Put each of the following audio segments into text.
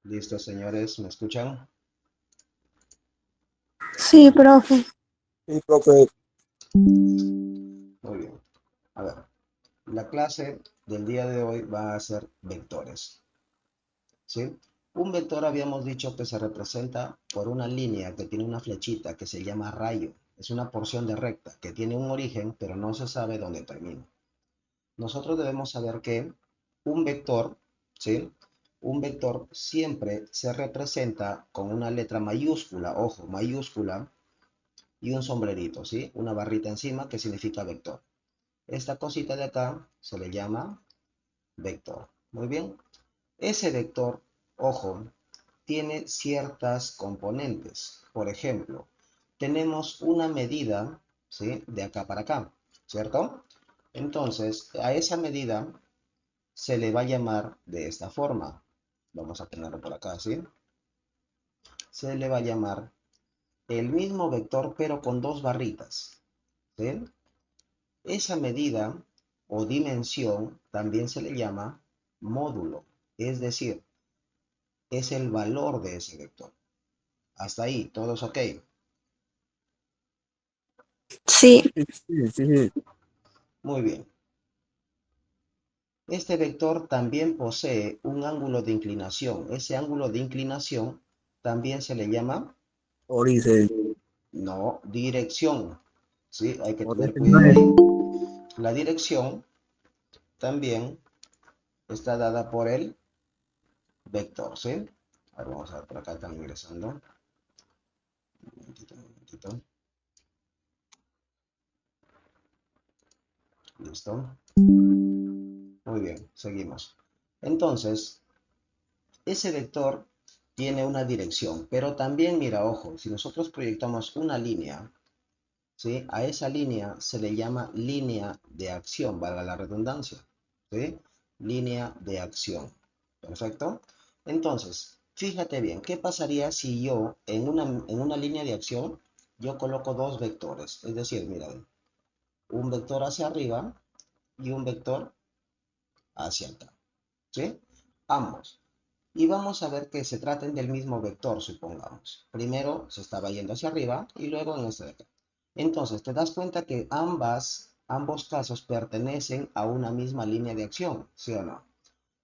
Listo, señores, ¿me escuchan? Sí, profe. Sí, profe. Muy bien. A ver, la clase del día de hoy va a ser vectores, ¿sí? Un vector habíamos dicho que se representa por una línea que tiene una flechita que se llama rayo. Es una porción de recta que tiene un origen, pero no se sabe dónde termina. Nosotros debemos saber que un vector, ¿sí? Un vector siempre se representa con una letra mayúscula, ojo, mayúscula, y un sombrerito, ¿sí? Una barrita encima que significa vector. Esta cosita de acá se le llama vector. Muy bien. Ese vector, ojo, tiene ciertas componentes. Por ejemplo, tenemos una medida, ¿sí? De acá para acá, ¿cierto? Entonces, a esa medida se le va a llamar de esta forma. Vamos a ponerlo por acá, ¿sí? Se le va a llamar el mismo vector, pero con dos barritas, ¿sí? Esa medida o dimensión también se le llama módulo, es decir, es el valor de ese vector. Hasta ahí, ¿todos ok? Sí, Sí, sí, sí, sí. Muy bien. Este vector también posee un ángulo de inclinación. Ese ángulo de inclinación también se le llama, Origen. no, dirección. ¿Sí? Hay que tener Origen no cuidado es. ahí. La dirección también está dada por el vector, ¿sí? Ahora vamos a ver, por acá están ingresando. Un momentito, un momentito. Listo. Muy bien, seguimos. Entonces, ese vector tiene una dirección, pero también, mira, ojo, si nosotros proyectamos una línea, ¿sí? A esa línea se le llama línea de acción, valga la redundancia, ¿sí? Línea de acción. Perfecto. Entonces, fíjate bien, ¿qué pasaría si yo en una línea de acción yo coloco dos vectores? Es decir, mira, un vector hacia arriba y un vector hacia acá, ¿sí? Ambos. Y vamos a ver que se traten del mismo vector, supongamos. Primero se estaba yendo hacia arriba y luego en este de acá. Entonces, te das cuenta que ambos casos pertenecen a una misma línea de acción, ¿sí o no?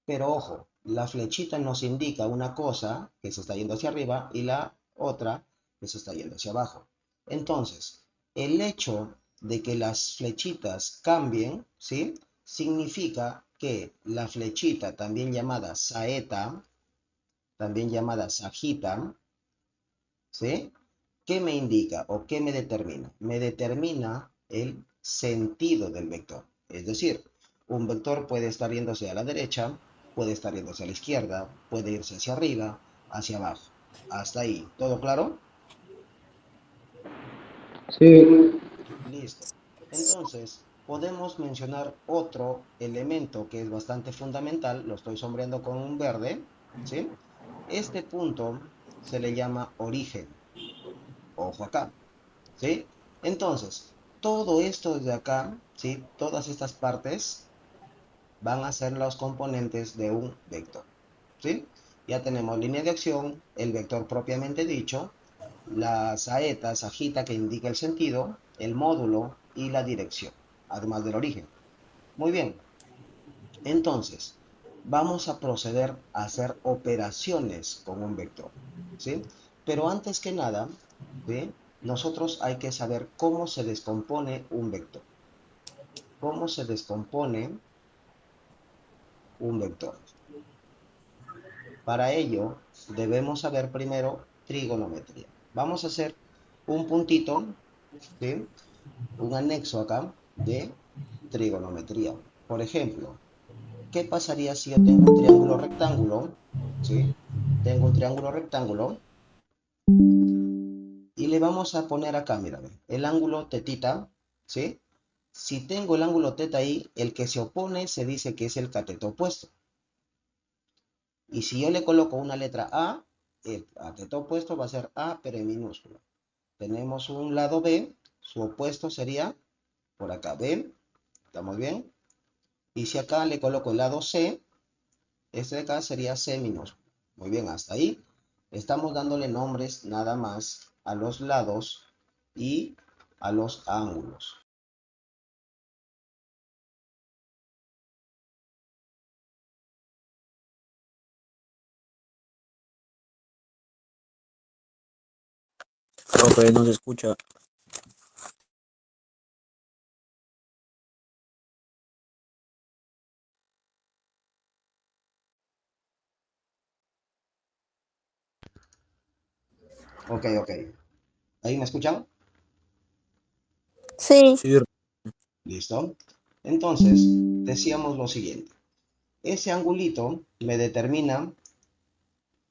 Pero ojo, la flechita nos indica una cosa que se está yendo hacia arriba y la otra que se está yendo hacia abajo. Entonces, el hecho de que las flechitas cambien, ¿sí? Significa que la flechita, también llamada saeta, también llamada sajita, ¿sí? ¿Qué me indica o qué me determina? Me determina el sentido del vector. Es decir, un vector puede estar yéndose a la derecha, puede estar yéndose a la izquierda, puede irse hacia arriba, hacia abajo. Hasta ahí. ¿Todo claro? Sí, Listo. Entonces, podemos mencionar otro elemento que es bastante fundamental. Lo estoy sombreando con un verde, ¿sí? Este punto se le llama origen. Ojo acá. ¿Sí? Entonces, todo esto de acá, ¿sí? Todas estas partes van a ser los componentes de un vector, ¿sí? Ya tenemos línea de acción, el vector propiamente dicho, la saeta, sajita que indica el sentido, el módulo y la dirección, además del origen. Muy bien, entonces, vamos a proceder a hacer operaciones con un vector, ¿sí? Pero antes que nada, ¿sí? Nosotros hay que saber cómo se descompone un vector. ¿Cómo se descompone un vector? Para ello, debemos saber primero trigonometría. Vamos a hacer un puntito, ¿sí? Un anexo acá de trigonometría. Por ejemplo, ¿qué pasaría si yo tengo un triángulo rectángulo? ¿Sí? Tengo un triángulo rectángulo y le vamos a poner acá, mírame, el ángulo tetita, ¿sí? Si tengo el ángulo teta ahí, el que se opone se dice que es el cateto opuesto. Y si yo le coloco una letra A, el cateto opuesto va a ser A, pero en minúscula. Tenemos un lado B, su opuesto sería por acá, B, ¿estamos bien? Y si acá le coloco el lado C, este de acá sería C minúscula. Muy bien, hasta ahí. Estamos dándole nombres nada más a los lados y a los ángulos. Profe, no se escucha. Ok, ok. ¿Ahí me escuchan? Sí, Sí, ¿Listo? Entonces, decíamos lo siguiente. Ese angulito me determina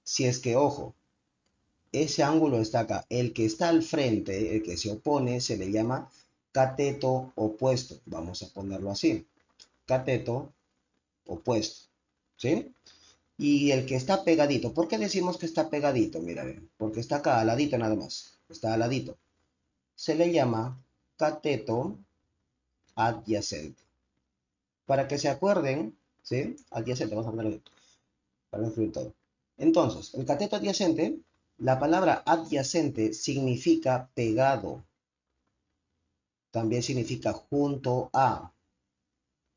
si es que, ojo, ese ángulo está acá. El que está al frente, el que se opone, se le llama cateto opuesto. Vamos a ponerlo así. Cateto opuesto. ¿Sí? Y el que está pegadito. ¿Por qué decimos que está pegadito? Mira, ve, porque está acá, al ladito nada más. Está al ladito. Se le llama cateto adyacente. Para que se acuerden, ¿sí? Adyacente, vamos a ponerlo para incluir todo. Entonces, el cateto adyacente, la palabra adyacente significa pegado. También significa junto a.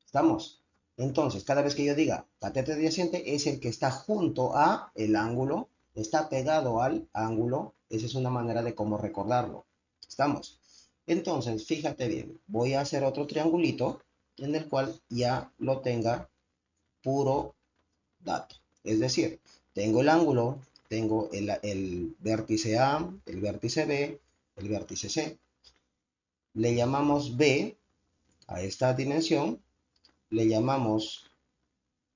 ¿Estamos? Entonces, cada vez que yo diga cateto adyacente es el que está junto a el ángulo, está pegado al ángulo. Esa es una manera de cómo recordarlo. ¿Estamos? Entonces, fíjate bien, voy a hacer otro triangulito en el cual ya lo tenga puro dato. Es decir, tengo el ángulo, tengo el vértice A, el vértice B, el vértice C. Le llamamos B a esta dimensión, le llamamos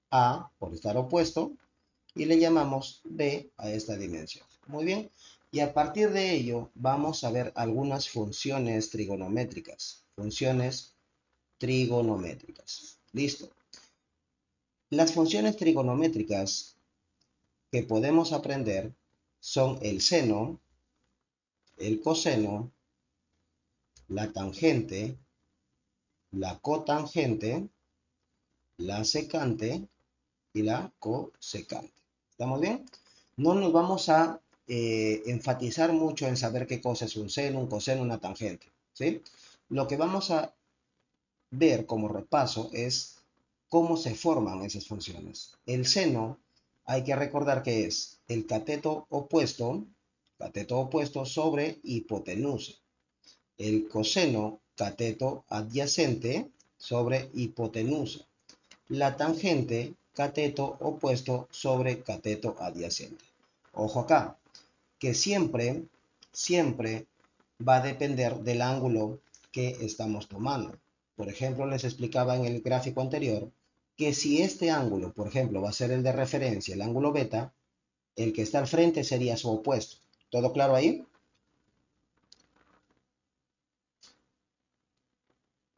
A por estar opuesto y le llamamos B a esta dimensión. Muy bien. Y a partir de ello vamos a ver algunas funciones trigonométricas. Funciones trigonométricas. Listo. Las funciones trigonométricas que podemos aprender son el seno, el coseno, la tangente, la cotangente, la secante y la cosecante. ¿Estamos bien? No nos vamos a enfatizar mucho en saber qué cosa es un seno, un coseno, una tangente. ¿Sí? Lo que vamos a ver como repaso es cómo se forman esas funciones. El seno, hay que recordar que es el cateto opuesto sobre hipotenusa. El coseno, cateto adyacente sobre hipotenusa. La tangente, cateto opuesto sobre cateto adyacente. Ojo acá, que siempre va a depender del ángulo que estamos tomando. Por ejemplo, les explicaba en el gráfico anterior que si este ángulo, por ejemplo, va a ser el de referencia, el ángulo beta, el que está al frente sería su opuesto. ¿Todo claro ahí?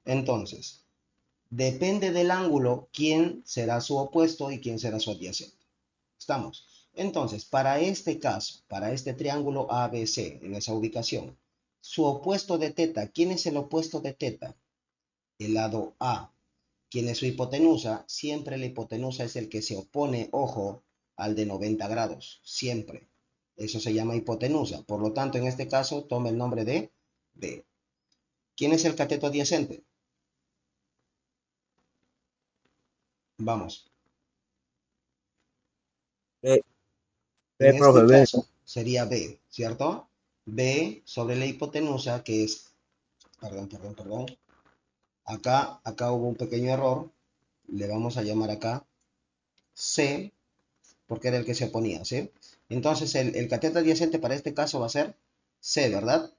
Entonces, depende del ángulo quién será su opuesto y quién será su adyacente. ¿Estamos? Entonces, para este caso, para este triángulo ABC, en esa ubicación, su opuesto de teta, ¿quién es el opuesto de teta? El lado A. ¿Quién es su hipotenusa? Siempre la hipotenusa es el que se opone, ojo, al de 90 grados. Siempre. Eso se llama hipotenusa. Por lo tanto, en este caso, toma el nombre de B. ¿Quién es el cateto adyacente? Vamos. ve, En profe, este ve. caso, sería B, ¿cierto? B sobre la hipotenusa, que es, perdón. Acá hubo un pequeño error. Le vamos a llamar acá C, porque era el que se oponía, ¿sí? Entonces, el cateto adyacente para este caso va a ser C, ¿verdad?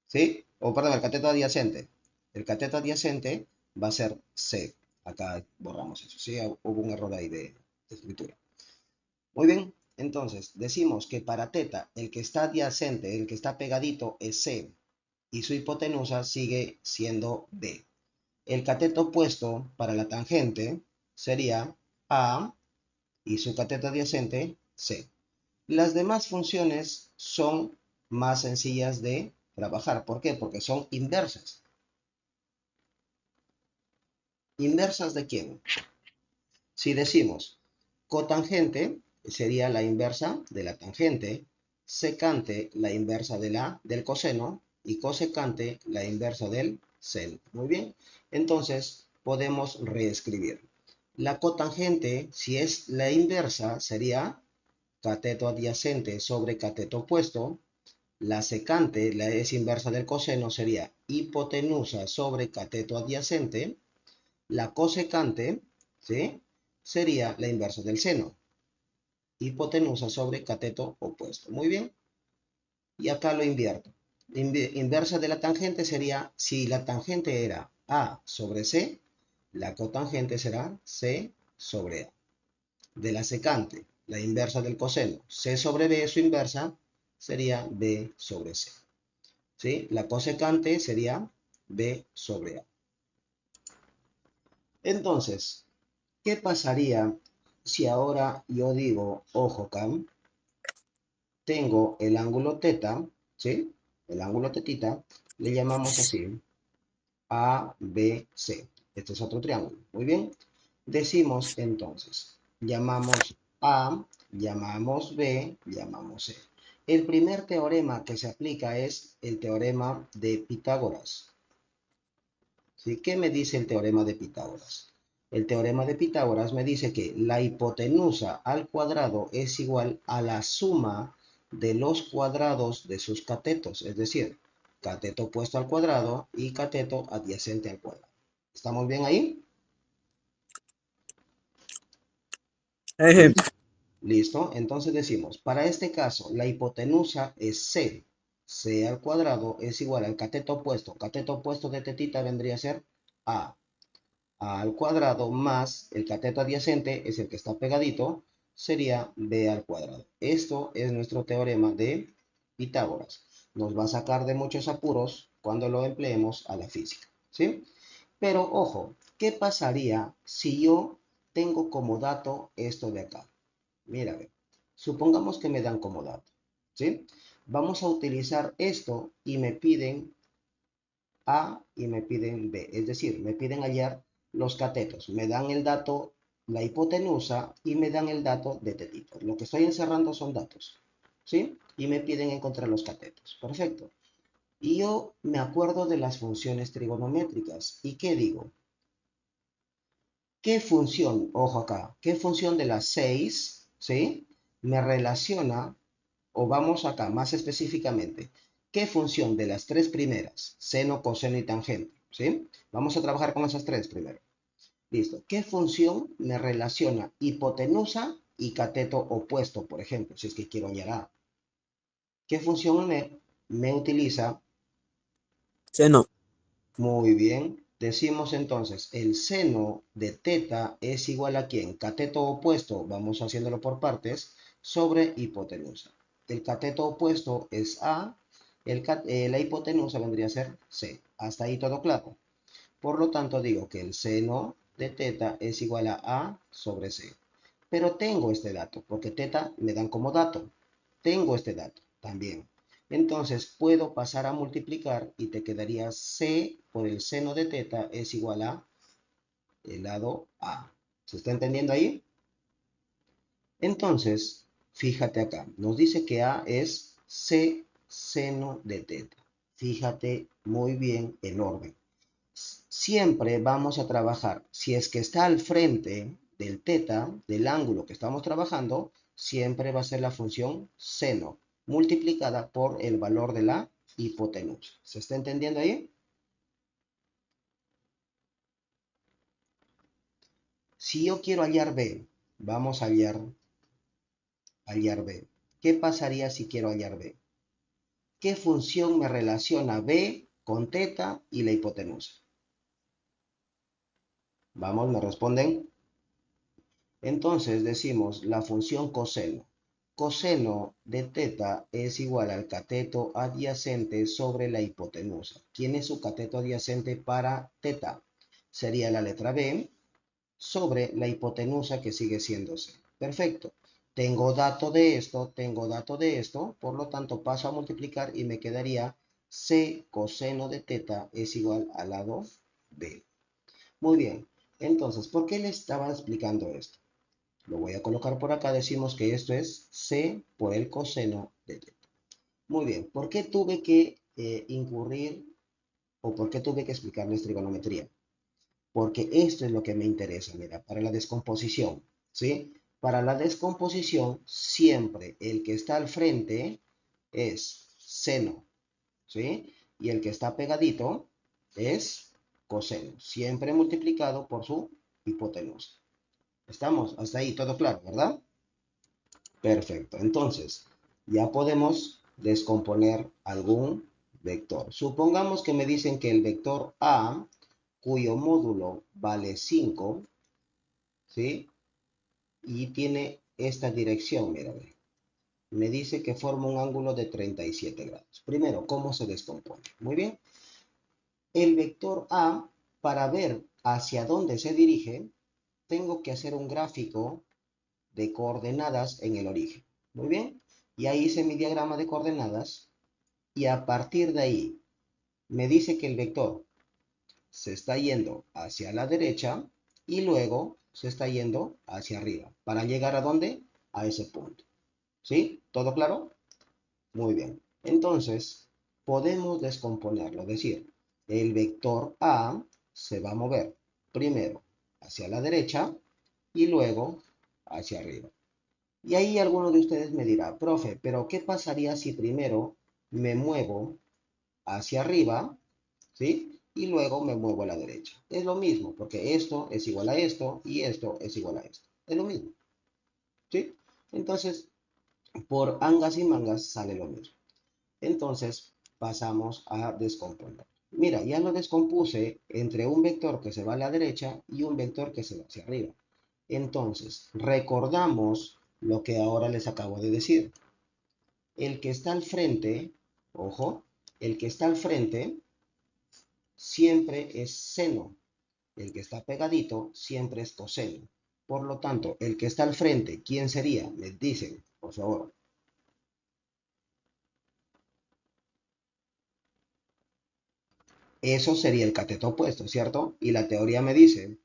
¿Sí? O perdón, el cateto adyacente. El cateto adyacente va a ser C. Acá borramos eso, ¿sí? Hubo un error ahí de escritura. Muy bien, entonces decimos que para teta, el que está adyacente, el que está pegadito es C y su hipotenusa sigue siendo B. El cateto opuesto para la tangente sería A y su cateto adyacente C. Las demás funciones son más sencillas de trabajar. ¿Por qué? Porque son inversas. ¿Inversas de quién? Si decimos cotangente, sería la inversa de la tangente, secante la inversa del coseno y cosecante la inversa del seno. Muy bien, entonces podemos reescribir. La cotangente, si es la inversa, sería cateto adyacente sobre cateto opuesto. La secante, la es inversa del coseno, sería hipotenusa sobre cateto adyacente. La cosecante, ¿sí?, sería la inversa del seno. Hipotenusa sobre cateto opuesto. Muy bien. Y acá lo invierto. Inversa de la tangente sería, si la tangente era A sobre C, la cotangente será C sobre A. De la secante, la inversa del coseno, C sobre B, su inversa, sería B sobre C. ¿Sí? La cosecante sería B sobre A. Entonces, ¿qué pasaría si ahora yo digo, ojo, Cam, tengo el ángulo teta, ¿sí? El ángulo tetita, le llamamos así, A, B, C. Este es otro triángulo. Muy bien. Decimos entonces, llamamos A, llamamos B, llamamos C. El primer teorema que se aplica es el teorema de Pitágoras. ¿Sí? ¿Qué me dice el teorema de Pitágoras? El teorema de Pitágoras me dice que la hipotenusa al cuadrado es igual a la suma de los cuadrados de sus catetos, es decir, cateto opuesto al cuadrado y cateto adyacente al cuadrado. ¿Estamos bien ahí? ¿Listo? ¿Listo? Entonces decimos, para este caso, la hipotenusa es C. C al cuadrado es igual al cateto opuesto. Cateto opuesto de tetita vendría a ser A. A al cuadrado más el cateto adyacente, es el que está pegadito, sería B al cuadrado. Esto es nuestro teorema de Pitágoras. Nos va a sacar de muchos apuros cuando lo empleemos a la física, ¿sí? Pero ojo, ¿qué pasaría si yo tengo como dato esto de acá? Mira, ve, supongamos que me dan como dato, ¿sí? Vamos a utilizar esto y me piden A y me piden B, es decir, me piden hallar los catetos. Me dan el dato, la hipotenusa, y me dan el dato de tetitos. Lo que estoy encerrando son datos, ¿sí? Y me piden encontrar los catetos. Perfecto. Y yo me acuerdo de las funciones trigonométricas. ¿Y qué digo? ¿Qué función, ojo acá, qué función de las 6, ¿sí?, me relaciona, o vamos acá más específicamente, qué función de las tres primeras, seno, coseno y tangente, ¿sí? Vamos a trabajar con esas tres primero. Listo. ¿Qué función me relaciona hipotenusa y cateto opuesto, por ejemplo, si es que quiero hallar A? ¿Qué función me utiliza? Seno. Muy bien. Decimos entonces, el seno de teta es igual a ¿quién? Cateto opuesto, vamos haciéndolo por partes, sobre hipotenusa. El cateto opuesto es A, la hipotenusa vendría a ser C. Hasta ahí todo claro. Por lo tanto, digo que el seno de teta es igual a A sobre C. Pero tengo este dato, porque teta me dan como dato. Tengo este dato también. Entonces puedo pasar a multiplicar y te quedaría C por el seno de teta es igual a el lado A. ¿Se está entendiendo ahí? Entonces, fíjate acá. Nos dice que A es C seno de teta. Fíjate muy bien el orden. Siempre vamos a trabajar, si es que está al frente del teta, del ángulo que estamos trabajando, siempre va a ser la función seno multiplicada por el valor de la hipotenusa. ¿Se está entendiendo ahí? Si yo quiero hallar B, vamos a hallar B. ¿Qué pasaría si quiero hallar B? ¿Qué función me relaciona B con teta y la hipotenusa? Vamos, me responden. Entonces decimos la función coseno. Coseno de teta es igual al cateto adyacente sobre la hipotenusa. ¿Quién es su cateto adyacente para teta? Sería la letra B sobre la hipotenusa, que sigue siendo C. Perfecto. Tengo dato de esto, tengo dato de esto, por lo tanto paso a multiplicar y me quedaría C coseno de teta es igual al lado B. Muy bien. Entonces, ¿por qué le estaba explicando esto? lo voy a colocar por acá, decimos que esto es C por el coseno de teta. Muy bien, ¿por qué tuve que incurrir o por qué tuve que explicarles trigonometría? Porque esto es lo que me interesa, mira, para la descomposición, ¿sí? Para la descomposición, siempre el que está al frente es seno, ¿sí? Y el que está pegadito es coseno, siempre multiplicado por su hipotenusa. ¿Estamos? Hasta ahí, todo claro, ¿verdad? Perfecto. Entonces, ya podemos descomponer algún vector. Supongamos que me dicen que el vector A, cuyo módulo vale 5, ¿sí? Y tiene esta dirección, mírame. Me dice que forma un ángulo de 37 grados. Primero, ¿cómo se descompone? Muy bien. El vector A, para ver hacia dónde se dirige, tengo que hacer un gráfico de coordenadas en el origen. Muy bien. Y ahí hice mi diagrama de coordenadas. Y a partir de ahí, me dice que el vector se está yendo hacia la derecha y luego se está yendo hacia arriba. ¿Para llegar a dónde? A ese punto. ¿Sí? ¿Todo claro? Muy bien. Entonces, podemos descomponerlo. Es decir, el vector A se va a mover primero hacia la derecha y luego hacia arriba. Y ahí alguno de ustedes me dirá, profe, pero ¿qué pasaría si primero me muevo hacia arriba, ¿sí? Y luego me muevo a la derecha. Es lo mismo, porque esto es igual a esto y esto es igual a esto. Es lo mismo, ¿sí? Entonces, por angas y mangas sale lo mismo. Entonces, pasamos a descomponer. Mira, ya lo descompuse entre un vector que se va a la derecha y un vector que se va hacia arriba. Entonces, recordamos lo que ahora les acabo de decir. El que está al frente, ojo, el que está al frente siempre es seno. El que está pegadito siempre es coseno. Por lo tanto, el que está al frente, ¿quién sería? Me dicen, por favor. Eso sería el cateto opuesto, ¿cierto? Y la teoría me dice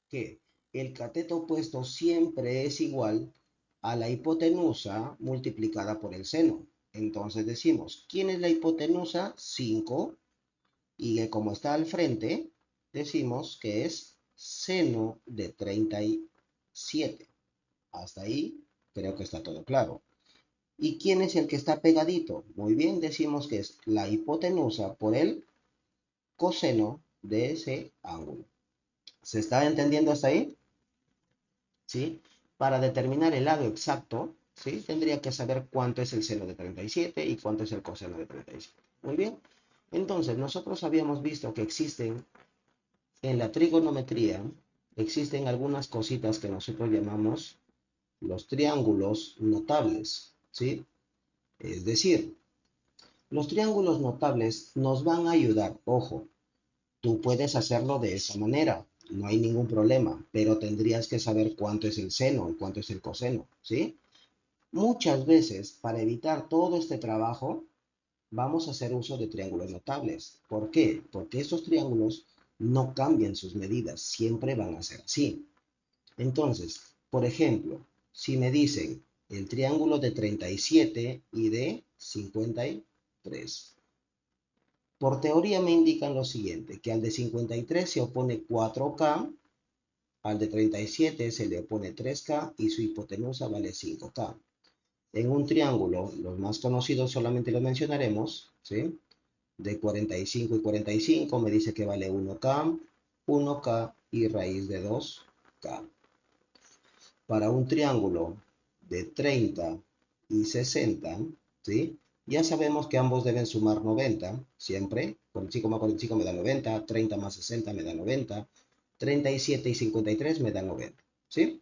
que el cateto opuesto siempre es igual a la hipotenusa multiplicada por el seno. Entonces decimos, ¿quién es la hipotenusa? 5. Y como está al frente, decimos que es seno de 37. Hasta ahí creo que está todo claro. ¿Y quién es el que está pegadito? Muy bien, decimos que es la hipotenusa por el coseno de ese ángulo. ¿Se está entendiendo hasta ahí? ¿Sí? Para determinar el lado exacto, ¿sí? Tendría que saber cuánto es el seno de 37 y cuánto es el coseno de 37. Muy bien. Entonces, nosotros habíamos visto que existen, en la trigonometría, existen algunas cositas que nosotros llamamos los triángulos notables, ¿sí? Es decir, los triángulos notables nos van a ayudar, ojo, tú puedes hacerlo de esa manera, no hay ningún problema, pero tendrías que saber cuánto es el seno y cuánto es el coseno, ¿sí? Muchas veces, para evitar todo este trabajo, vamos a hacer uso de triángulos notables. ¿Por qué? Porque estos triángulos no cambian sus medidas, siempre van a ser así. Entonces, por ejemplo, si me dicen el triángulo de 37 y de 53. Por teoría me indican lo siguiente, que al de 53 se opone 4K, al de 37 se le opone 3K y su hipotenusa vale 5K. En un triángulo, los más conocidos solamente los mencionaremos, ¿sí? De 45 y 45 me dice que vale 1K, 1K y raíz de 2K. Para un triángulo de 30 y 60, ¿sí? Ya sabemos que ambos deben sumar 90, siempre. 45 más 45 me da 90, 30 más 60 me da 90, 37 y 53 me da 90, ¿sí?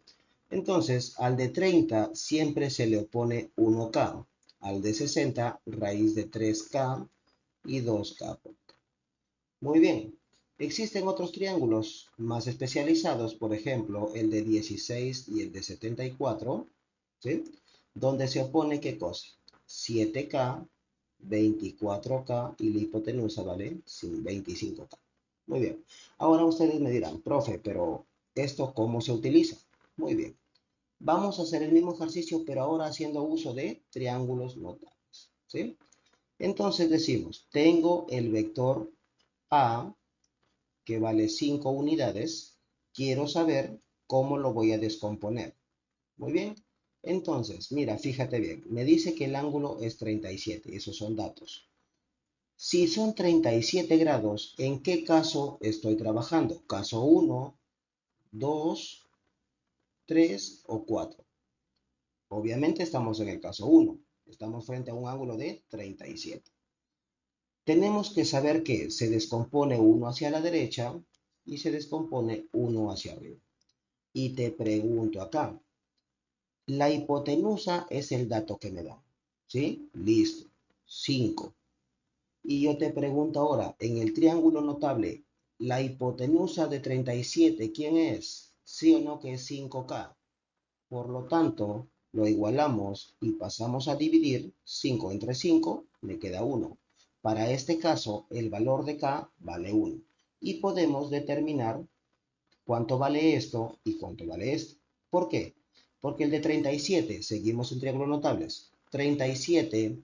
Entonces, al de 30 siempre se le opone 1K, al de 60 raíz de 3K y 2K. Muy bien. Existen otros triángulos más especializados, por ejemplo, el de 16 y el de 74, ¿sí? Donde se opone, ¿qué cosa? 7K, 24K y la hipotenusa, ¿vale? 25K. Muy bien. Ahora ustedes me dirán, profe, pero ¿esto cómo se utiliza? Muy bien. Vamos a hacer el mismo ejercicio, pero ahora haciendo uso de triángulos notables, ¿sí? Entonces decimos, tengo el vector A, que vale 5 unidades. Quiero saber cómo lo voy a descomponer. Muy bien. Entonces, mira, fíjate bien. Me dice que el ángulo es 37. Esos son datos. Si son 37 grados, ¿en qué caso estoy trabajando? ¿Caso 1, 2, 3 o 4? Obviamente estamos en el caso 1. Estamos frente a un ángulo de 37. Tenemos que saber que se descompone uno hacia la derecha y se descompone uno hacia arriba. Y te pregunto acá, la hipotenusa es el dato que me da, ¿sí? Listo, 5. Y yo te pregunto ahora, en el triángulo notable, la hipotenusa de 37, ¿quién es? ¿Sí o no que es 5K? Por lo tanto, lo igualamos y pasamos a dividir 5 entre 5, me queda 1. Para este caso, el valor de K vale 1. Y podemos determinar cuánto vale esto y cuánto vale esto. ¿Por qué? Porque el de 37, seguimos en triángulos notables, 37,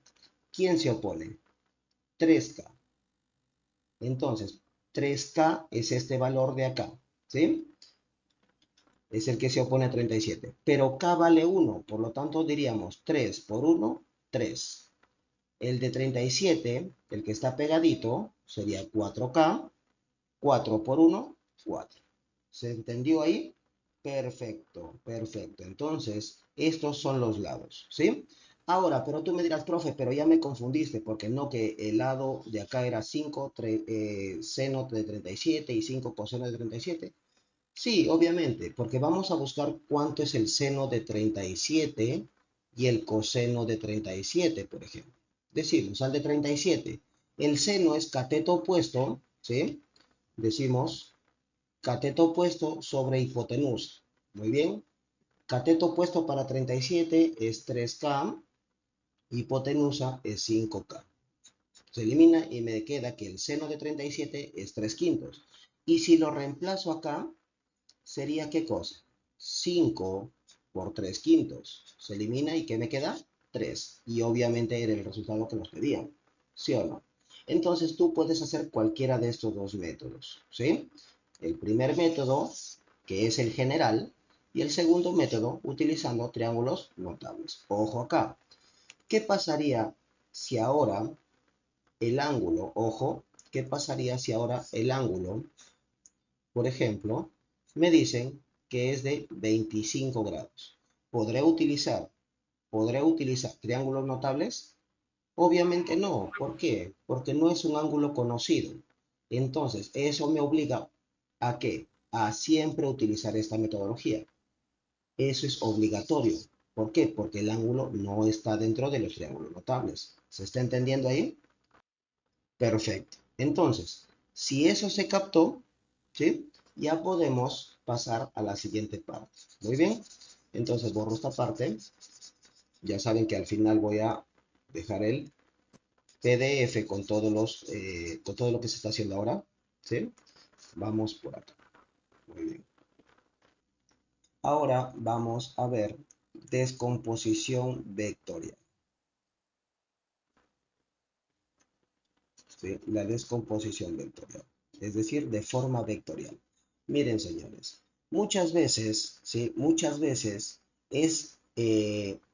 ¿quién se opone? 3K. Entonces, 3K es este valor de acá, ¿sí? Es el que se opone a 37. Pero K vale 1, por lo tanto diríamos 3 por 1, 3. El de 37, el que está pegadito, sería 4K. 4 por 1, 4. ¿Se entendió ahí? Perfecto, perfecto. Entonces, estos son los lados, ¿sí? Ahora, pero tú me dirás, profe, pero ya me confundiste, porque no que el lado de acá era 5 seno de 37 y 5 coseno de 37. Sí, obviamente, porque vamos a buscar cuánto es el seno de 37 y el coseno de 37, por ejemplo. Decimos, al de 37, el seno es cateto opuesto, ¿sí? Decimos cateto opuesto sobre hipotenusa. Muy bien. Cateto opuesto para 37 es 3K, hipotenusa es 5K. Se elimina y me queda que el seno de 37 es 3 quintos. Y si lo reemplazo acá, sería ¿qué cosa? 5 por 3 quintos. Se elimina y ¿qué me queda? 3. Y obviamente era el resultado que nos pedían. ¿Sí o no? Entonces tú puedes hacer cualquiera de estos dos métodos. ¿Sí? El primer método, que es el general, y el segundo método utilizando triángulos notables. Ojo acá. ¿Qué pasaría si ahora el ángulo, ojo, qué pasaría si ahora el ángulo, por ejemplo, me dicen que es de 25 grados? ¿Podré utilizar triángulos notables? Obviamente no. ¿Por qué? Porque no es un ángulo conocido. Entonces, eso me obliga ¿a qué? A siempre utilizar esta metodología. Eso es obligatorio. ¿Por qué? Porque el ángulo no está dentro de los triángulos notables. ¿Se está entendiendo ahí? Perfecto. Entonces, si eso se captó, ¿sí? Ya podemos pasar a la siguiente parte. Muy bien. Entonces, borro esta parte. Ya saben que al final voy a dejar el PDF con con todo lo que se está haciendo ahora. ¿Sí? Vamos por acá. Muy bien. Ahora vamos a ver descomposición vectorial. ¿Sí? La descomposición vectorial. Es decir, de forma vectorial. Miren, señores, muchas veces, ¿sí? Muchas veces es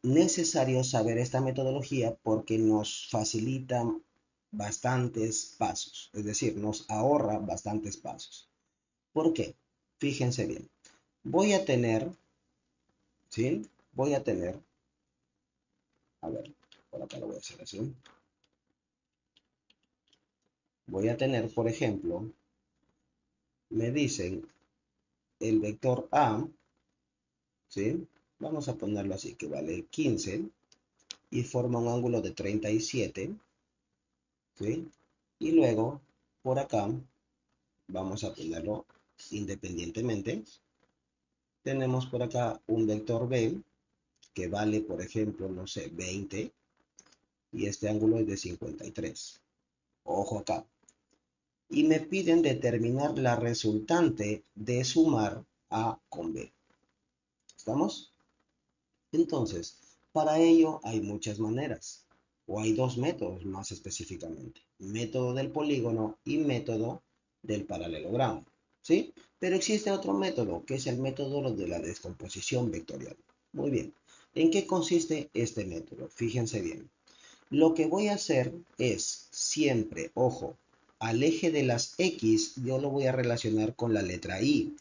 necesario saber esta metodología porque nos facilita bastantes pasos. Es decir, nos ahorra bastantes pasos. ¿Por qué? Fíjense bien. Voy a tener, ¿sí? Voy a tener, a ver, por acá lo voy a hacer así. Voy a tener, por ejemplo, me dicen el vector A, ¿sí? Vamos a ponerlo así, que vale 15 y forma un ángulo de 37, ¿sí? Y luego, por acá, vamos a ponerlo independientemente. Tenemos por acá un vector B, que vale, por ejemplo, no sé, 20, y este ángulo es de 53. Ojo acá. Y me piden determinar la resultante de sumar A con B. ¿Estamos? Entonces, para ello hay muchas maneras, o hay dos métodos más específicamente, método del polígono y método del paralelogramo, ¿sí? Pero existe otro método, que es el método de la descomposición vectorial. Muy bien, ¿en qué consiste este método? Fíjense bien. Lo que voy a hacer es siempre, ojo, al eje de las X yo lo voy a relacionar con la letra Y.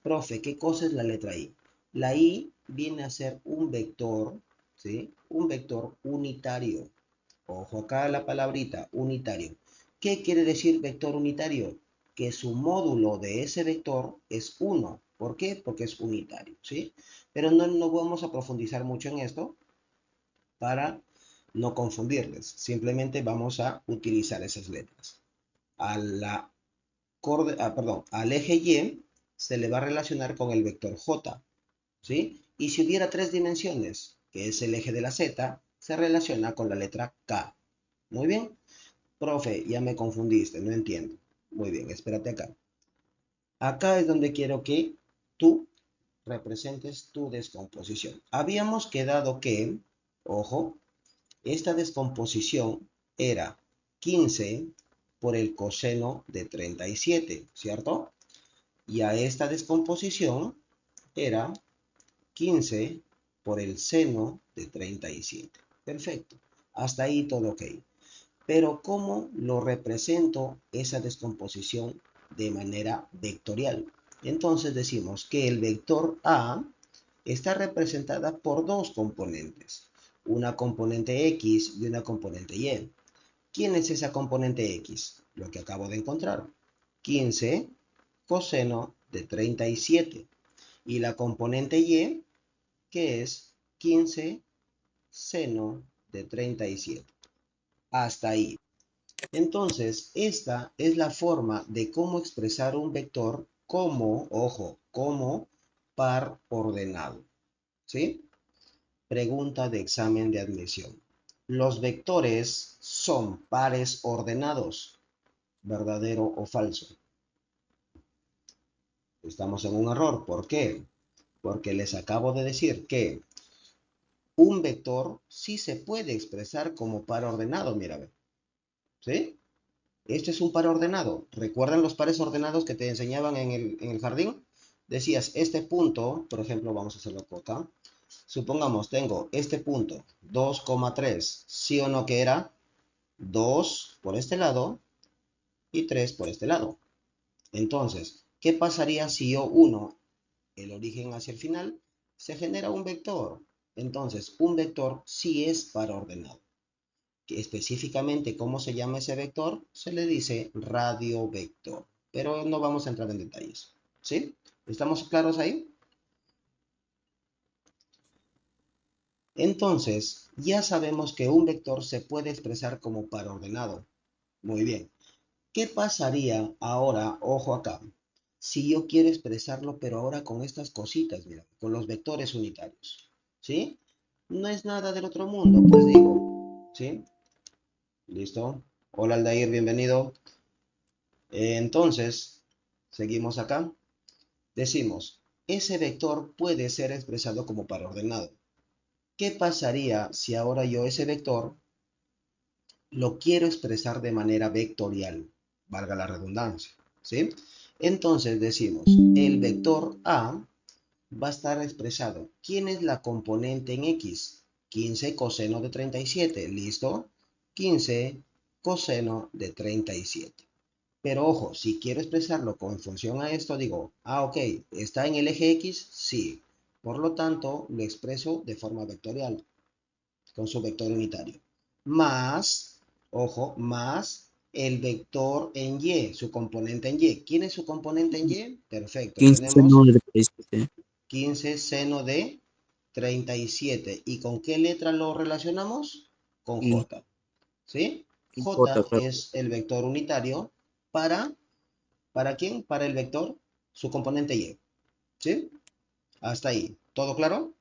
Profe, ¿qué cosa es la letra I? La I viene a ser un vector, ¿sí? Un vector unitario. Ojo acá la palabrita, unitario. ¿Qué quiere decir vector unitario? Que su módulo de ese vector es 1. ¿Por qué? Porque es unitario, ¿sí? Pero no vamos a profundizar mucho en esto para no confundirles. Simplemente vamos a utilizar esas letras. A la al eje Y se le va a relacionar con el vector J, ¿sí? Y si hubiera tres dimensiones, que es el eje de la Z, se relaciona con la letra K. Muy bien. Profe, ya me confundiste, no entiendo. Muy bien, espérate acá. Acá es donde quiero que tú representes tu descomposición. Habíamos quedado que, ojo, esta descomposición era 15 por el coseno de 37, ¿cierto? Y a esta descomposición era 15 por el seno de 37. Perfecto. Hasta ahí todo ok. Pero ¿cómo lo represento esa descomposición de manera vectorial? Entonces decimos que el vector A está representada por dos componentes. Una componente X y una componente Y. ¿Quién es esa componente X? Lo que acabo de encontrar. 15 coseno de 37. Y la componente Y, que es 15 seno de 37. Hasta ahí. Entonces, esta es la forma de cómo expresar un vector como, ojo, como par ordenado. ¿Sí? Pregunta de examen de admisión. ¿Los vectores son pares ordenados? ¿Verdadero o falso? Estamos en un error. ¿Por qué? Porque les acabo de decir que un vector sí se puede expresar como par ordenado. Mira, ¿sí? Este es un par ordenado. ¿Recuerdan los pares ordenados que te enseñaban en el jardín? Decías, este punto, por ejemplo, vamos a hacerlo acá. Supongamos, tengo este punto, 2,3. ¿Sí o no que era? 2 por este lado y 3 por este lado. Entonces, ¿qué pasaría si yo uno el origen hacia el final? Se genera un vector. Entonces, un vector sí es par ordenado. Específicamente cómo se llama ese vector, se le dice radiovector. Pero no vamos a entrar en detalles. ¿Sí? ¿Estamos claros ahí? Entonces, ya sabemos que un vector se puede expresar como par ordenado. Muy bien. ¿Qué pasaría ahora, ojo acá, si yo quiero expresarlo, pero ahora con estas cositas, mira, con los vectores unitarios? ¿Sí? No es nada del otro mundo, pues digo, ¿sí? ¿Listo? Hola Aldair, bienvenido. Entonces, seguimos acá. Decimos, ese vector puede ser expresado como par ordenado. ¿Qué pasaría si ahora yo ese vector lo quiero expresar de manera vectorial? Valga la redundancia, ¿sí? Entonces decimos, el vector A va a estar expresado. ¿Quién es la componente en X? 15 coseno de 37, ¿listo? 15 coseno de 37. Pero ojo, si quiero expresarlo con función a esto, digo, ok, ¿está en el eje X? Sí. Por lo tanto, lo expreso de forma vectorial, con su vector unitario. Más, ojo, más el vector en Y, su componente en Y. ¿Quién es su componente en Y? Perfecto, 15 seno tenemos de 37. 15 seno de 37. ¿Y con qué letra lo relacionamos? Con Y J. ¿Sí? J, J claro. es el vector unitario para ¿para quién? Para el vector, su componente Y. ¿Sí? Hasta ahí. ¿Todo claro?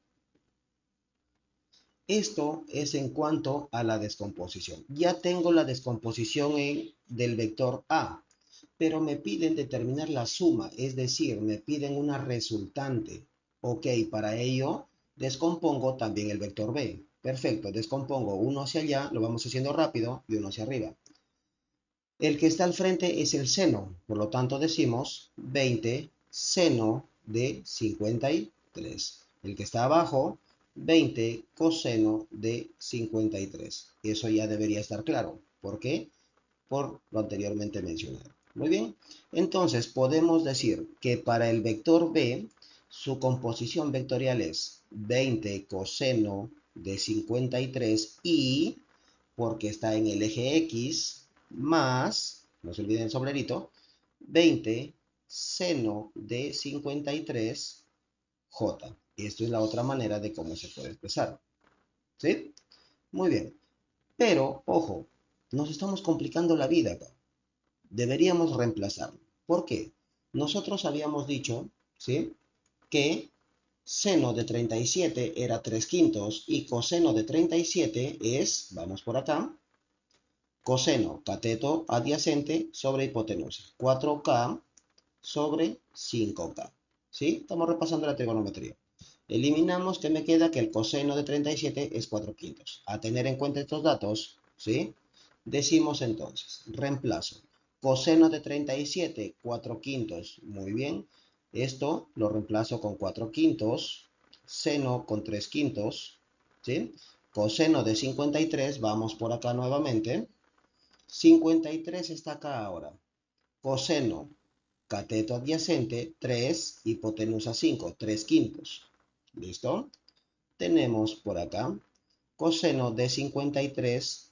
Esto es en cuanto a la descomposición. Ya tengo la descomposición del vector A, pero me piden determinar la suma, es decir, me piden una resultante. Ok, para ello descompongo también el vector b. Perfecto, descompongo uno hacia allá, lo vamos haciendo rápido, y uno hacia arriba. El que está al frente es el seno, por lo tanto decimos 20 seno de 53. El que está abajo, 20 coseno de 53. Eso ya debería estar claro. ¿Por qué? Por lo anteriormente mencionado. Muy bien, entonces podemos decir que para el vector b, su composición vectorial es 20 coseno de 53 y, porque está en el eje X, más, no se olviden el sombrerito, 20 seno de 53 J. Esto es la otra manera de cómo se puede expresar. ¿Sí? Muy bien. Pero, ojo, nos estamos complicando la vida acá. Deberíamos reemplazarlo. ¿Por qué? Nosotros habíamos dicho, ¿sí?, que seno de 37 era 3 quintos y coseno de 37 es, vamos por acá, coseno cateto adyacente sobre hipotenusa. 4K sobre 5K. ¿Sí? Estamos repasando la trigonometría. Eliminamos que me queda que el coseno de 37 es 4 quintos. A tener en cuenta estos datos, ¿sí? Decimos entonces, reemplazo. Coseno de 37, 4 quintos. Muy bien. Esto lo reemplazo con 4 quintos. Seno con 3 quintos. ¿Sí? Coseno de 53, vamos por acá nuevamente. 53 está acá ahora. Coseno cateto adyacente 3, hipotenusa 5, 3 quintos. ¿Listo? Tenemos por acá coseno de 53,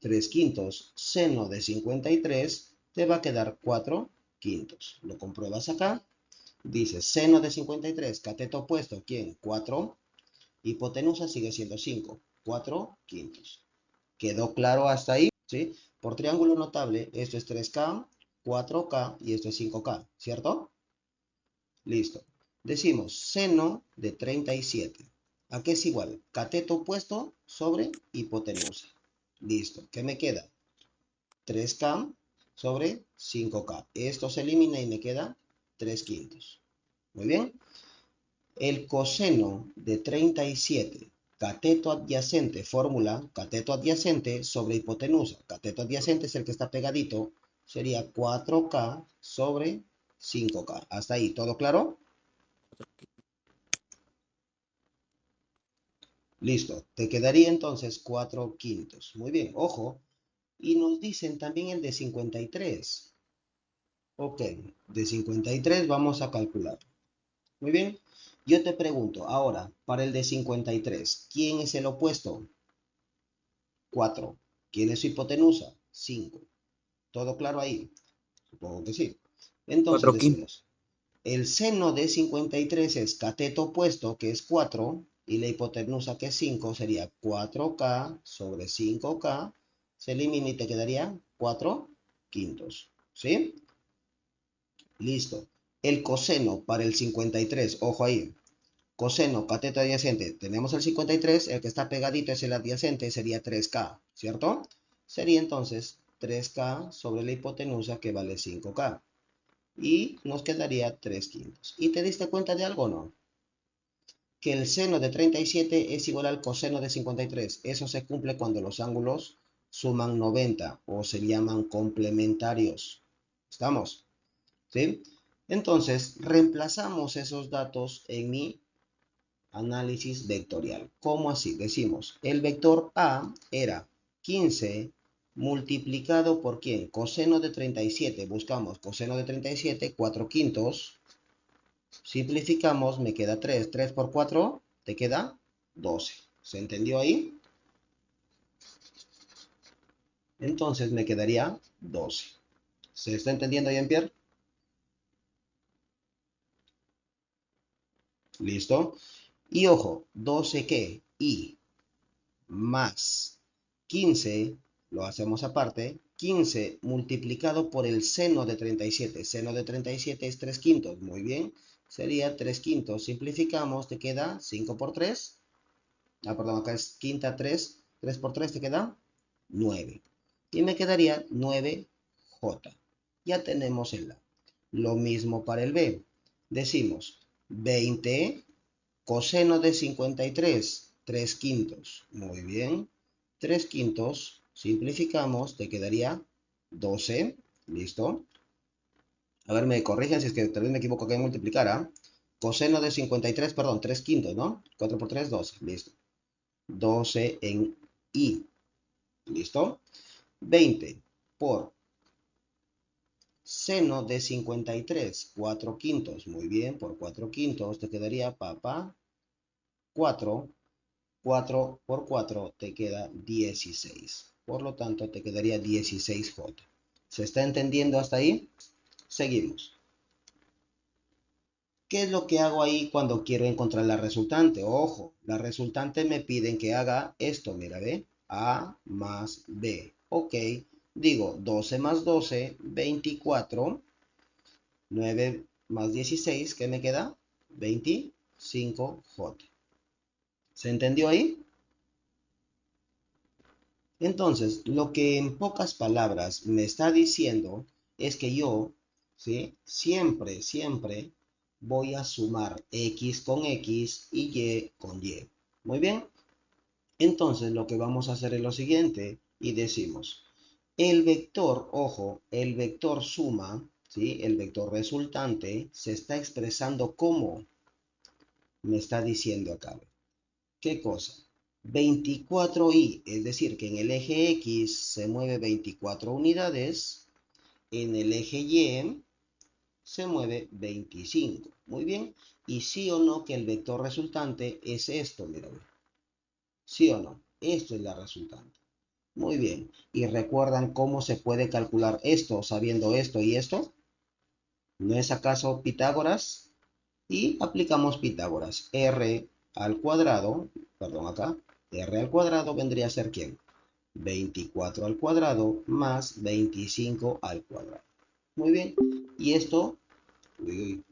3 quintos. Seno de 53 te va a quedar 4 quintos. Lo compruebas acá. Dice seno de 53, cateto opuesto, ¿quién? 4. Hipotenusa sigue siendo 5, 4 quintos. ¿Quedó claro hasta ahí? ¿Sí? Por triángulo notable, esto es 3K, 4K y esto es 5K, ¿cierto? Listo. Decimos seno de 37. ¿A qué es igual? Cateto opuesto sobre hipotenusa. Listo. ¿Qué me queda? 3K sobre 5K. Esto se elimina y me queda 3 quintos. Muy bien. El coseno de 37, cateto adyacente, fórmula, cateto adyacente sobre hipotenusa. Cateto adyacente es el que está pegadito, sería 4K sobre 5K. Hasta ahí, ¿todo claro? Listo, te quedaría entonces 4 quintos. Muy bien, ojo. Y nos dicen también el de 53. Ok, de 53 vamos a calcular. Muy bien. Yo te pregunto, ahora, para el de 53, ¿quién es el opuesto? 4. ¿Quién es su hipotenusa? 5. ¿Todo claro ahí? Supongo que sí. Entonces 4 quintos. decimos, el seno de 53 es cateto opuesto, que es 4, y la hipotenusa, que es 5, sería 4K sobre 5K. Se elimina y te quedaría 4 quintos. ¿Sí? Listo. El coseno para el 53, ojo ahí. Coseno, cateto adyacente, tenemos el 53, el que está pegadito es el adyacente, sería 3K, ¿cierto? Sería entonces 3K sobre la hipotenusa, que vale 5K. Y nos quedaría 3 quintos. ¿Y te diste cuenta de algo o no? Que el seno de 37 es igual al coseno de 53. Eso se cumple cuando los ángulos suman 90 o se llaman complementarios. ¿Estamos? ¿Sí? Entonces, reemplazamos esos datos en mi análisis vectorial. ¿Cómo así? Decimos, el vector A era 15 multiplicado por ¿quién? Coseno de 37. Buscamos coseno de 37, 4 quintos. Simplificamos, me queda 3. 3 por 4, te queda 12. ¿Se entendió ahí? Entonces me quedaría 12. ¿Se está entendiendo, Jean-Pierre? ¿Listo? Y ojo, 12 ¿qué? Y más 15, lo hacemos aparte, 15 multiplicado por el seno de 37. Seno de 37 es 3 quintos, muy bien. Sería 3 quintos, simplificamos, te queda 5 por 3. Perdón, acá es quinta 3. 3 por 3 te queda 9. Y me quedaría 9J. Ya tenemos el A. Lo mismo para el B. Decimos 20 Coseno de 53, 3 quintos. Muy bien. 3 quintos, simplificamos, te quedaría 12. ¿Listo? A ver, me corrigen si es que tal vez me equivoco acá en multiplicar, ¿ah? Coseno de 53, perdón, 3 quintos, ¿no? 4 por 3, 12. Listo. 12 en I. ¿Listo? 20 por seno de 53, 4 quintos. Muy bien, por 4 quintos te quedaría, papá, 4. 4 por 4 te queda 16. Por lo tanto, te quedaría 16J. ¿Se está entendiendo hasta ahí? Seguimos. ¿Qué es lo que hago ahí cuando quiero encontrar la resultante? Ojo, la resultante me piden que haga esto, mira, ¿ve? A más B. Ok, digo 12 más 12, 24. 9 más 16, ¿qué me queda? 25J. ¿Se entendió ahí? Entonces, lo que en pocas palabras me está diciendo es que yo, ¿sí? Siempre voy a sumar X con X y Y con Y. Muy bien. Entonces, lo que vamos a hacer es lo siguiente y decimos, el vector, ojo, el vector suma, ¿sí? El vector resultante se está expresando como me está diciendo acá. ¿Qué cosa? 24i, es decir, que en el eje X se mueve 24 unidades, en el eje Y se mueve 25. Muy bien. Y sí o no que el vector resultante es esto, mira. ¿Sí o no? Esto es la resultante. Muy bien. ¿Y recuerdan cómo se puede calcular esto sabiendo esto y esto? ¿No es acaso Pitágoras? Y aplicamos Pitágoras. R al cuadrado, perdón acá, R al cuadrado vendría a ser ¿quién? 24 al cuadrado más 25 al cuadrado. Muy bien. Y esto, uy,